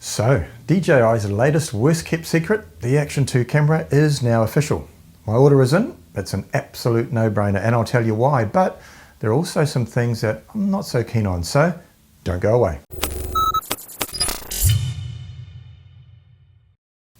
So, DJI's latest worst kept secret, the Action 2 camera, is now official. My order is in, it's an absolute no-brainer, and I'll tell you why, but there are also some things that I'm not so keen on, so don't go away.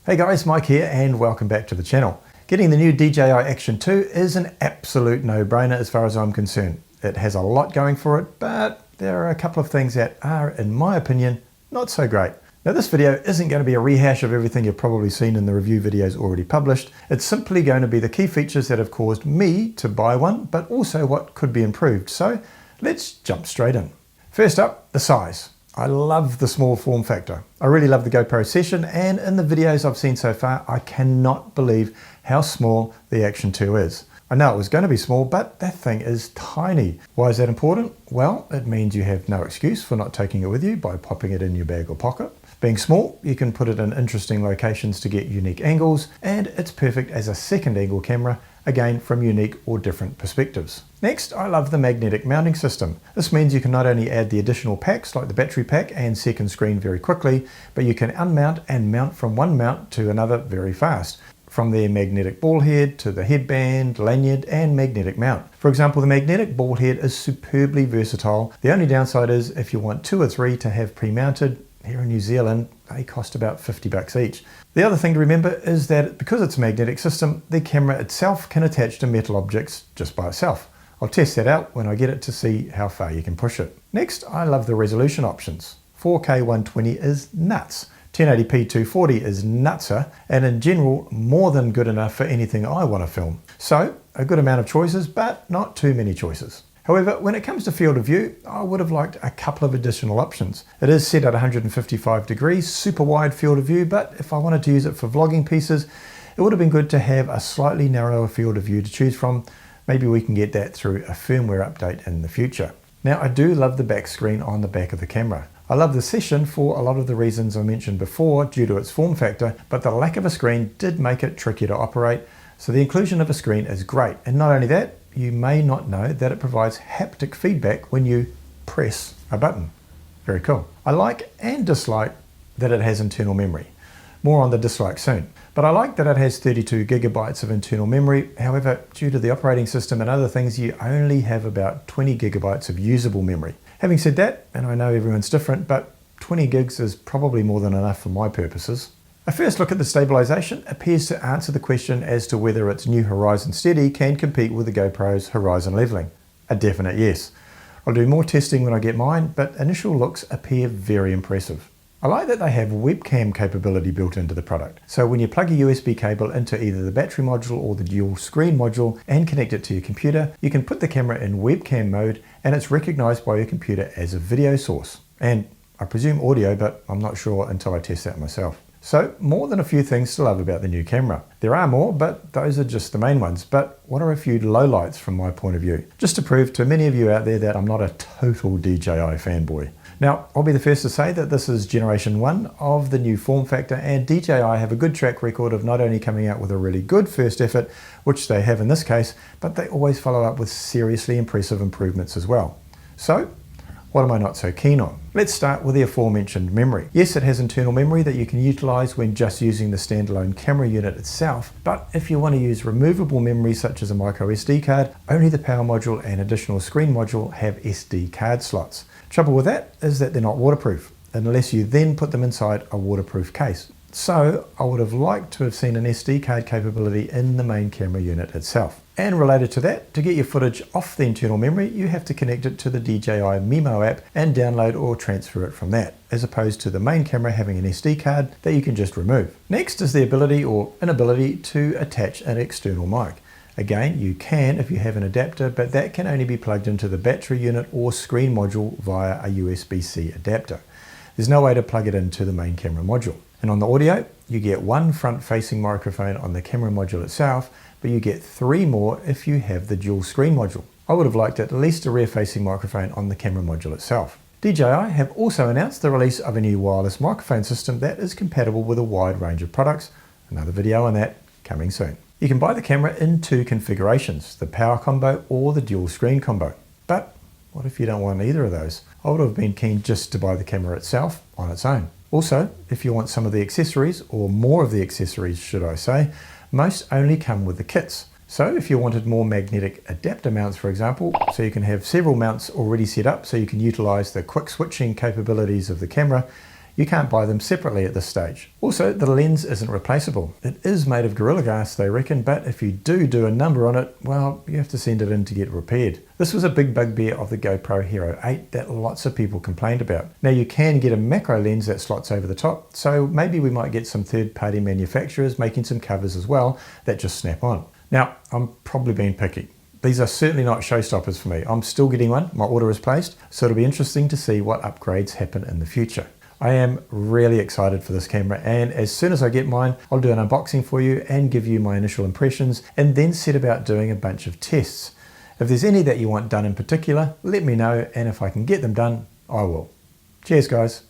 Hey guys, Mike here and welcome back to the channel. Getting the new DJI Action 2 is an absolute no-brainer as far as I'm concerned. It has a lot going for it, but there are a couple of things that are, in my opinion, not so great. Now this video isn't going to be a rehash of everything you've probably seen in the review videos already published. It's simply going to be the key features that have caused me to buy one, but also what could be improved. So let's jump straight in. First up, the size. I love the small form factor. I really love the GoPro Session, and in the videos I've seen so far, I cannot believe how small the Action 2 is. I know it was going to be small, but that thing is tiny. Why is that important? Well, it means you have no excuse for not taking it with you by popping it in your bag or pocket. Being small, you can put it in interesting locations to get unique angles, and it's perfect as a second angle camera, again from unique or different perspectives. Next, I love the magnetic mounting system. This means you can not only add the additional packs like the battery pack and second screen very quickly, but you can unmount and mount from one mount to another very fast. From the magnetic ball head to the headband, lanyard and magnetic mount. For example, the magnetic ball head is superbly versatile. The only downside is if you want 2 or 3 to have pre-mounted, here in New Zealand, they cost about $50 each. The other thing to remember is that because it's a magnetic system, the camera itself can attach to metal objects just by itself. I'll test that out when I get it to see how far you can push it. Next, I love the resolution options. 4K 120 is nuts. 1080p 240 is nutser, and in general, more than good enough for anything I want to film. So, a good amount of choices, but not too many choices. However, when it comes to field of view, I would have liked a couple of additional options. It is set at 155 degrees, super wide field of view, but if I wanted to use it for vlogging pieces, it would have been good to have a slightly narrower field of view to choose from. Maybe we can get that through a firmware update in the future. Now, I do love the back screen on the back of the camera. I love the Session for a lot of the reasons I mentioned before due to its form factor, but the lack of a screen did make it trickier to operate, so the inclusion of a screen is great. And not only that, you may not know that it provides haptic feedback when you press a button. Very cool. I like and dislike that it has internal memory. More on the dislike soon. But I like that it has 32 gigabytes of internal memory. However, due to the operating system and other things, you only have about 20 gigabytes of usable memory. Having said that, and I know everyone's different, but 20 gigs is probably more than enough for my purposes. A first look at the stabilization appears to answer the question as to whether its new Horizon Steady can compete with the GoPro's Horizon Leveling. A definite yes. I'll do more testing when I get mine, but initial looks appear very impressive. I like that they have webcam capability built into the product. So when you plug a USB cable into either the battery module or the dual screen module and connect it to your computer, you can put the camera in webcam mode and it's recognized by your computer as a video source. And I presume audio, but I'm not sure until I test that myself. So more than a few things to love about the new camera. There are more, but those are just the main ones. But what are a few lowlights from my point of view? Just to prove to many of you out there that I'm not a total DJI fanboy. Now, I'll be the first to say that this is generation 1 of the new form factor, and DJI have a good track record of not only coming out with a really good first effort, which they have in this case, but they always follow up with seriously impressive improvements as well. So, what am I not so keen on? Let's start with the aforementioned memory. Yes, it has internal memory that you can utilize when just using the standalone camera unit itself, but if you want to use removable memory such as a micro SD card, only the power module and additional screen module have SD card slots. Trouble with that is that they're not waterproof, unless you then put them inside a waterproof case. So I would have liked to have seen an SD card capability in the main camera unit itself. And related to that, to get your footage off the internal memory, you have to connect it to the DJI Memo app and download or transfer it from that, as opposed to the main camera having an SD card that you can just remove. Next is the ability or inability to attach an external mic. Again, you can if you have an adapter, but that can only be plugged into the battery unit or screen module via a USB-C adapter. There's no way to plug it into the main camera module. And on the audio, you get one front-facing microphone on the camera module itself, but you get 3 more if you have the dual screen module. I would have liked at least a rear-facing microphone on the camera module itself. DJI have also announced the release of a new wireless microphone system that is compatible with a wide range of products. Another video on that coming soon. You can buy the camera in 2 configurations, the power combo or the dual screen combo. But what if you don't want either of those? I would have been keen just to buy the camera itself on its own. Also, if you want some of the accessories, or more of the accessories should I say, most only come with the kits. So if you wanted more magnetic adapter mounts, for example, so you can have several mounts already set up so you can utilize the quick switching capabilities of the camera, you can't buy them separately at this stage. Also, the lens isn't replaceable. It is made of Gorilla Glass, they reckon, but if you do a number on it, well, you have to send it in to get repaired. This was a big bugbear of the GoPro Hero 8 that lots of people complained about. Now you can get a macro lens that slots over the top, so maybe we might get some third-party manufacturers making some covers as well that just snap on. Now, I'm probably being picky. These are certainly not showstoppers for me. I'm still getting one, my order is placed, so it'll be interesting to see what upgrades happen in the future. I am really excited for this camera, and as soon as I get mine, I'll do an unboxing for you and give you my initial impressions, and then set about doing a bunch of tests. If there's any that you want done in particular, let me know, and if I can get them done, I will. Cheers guys.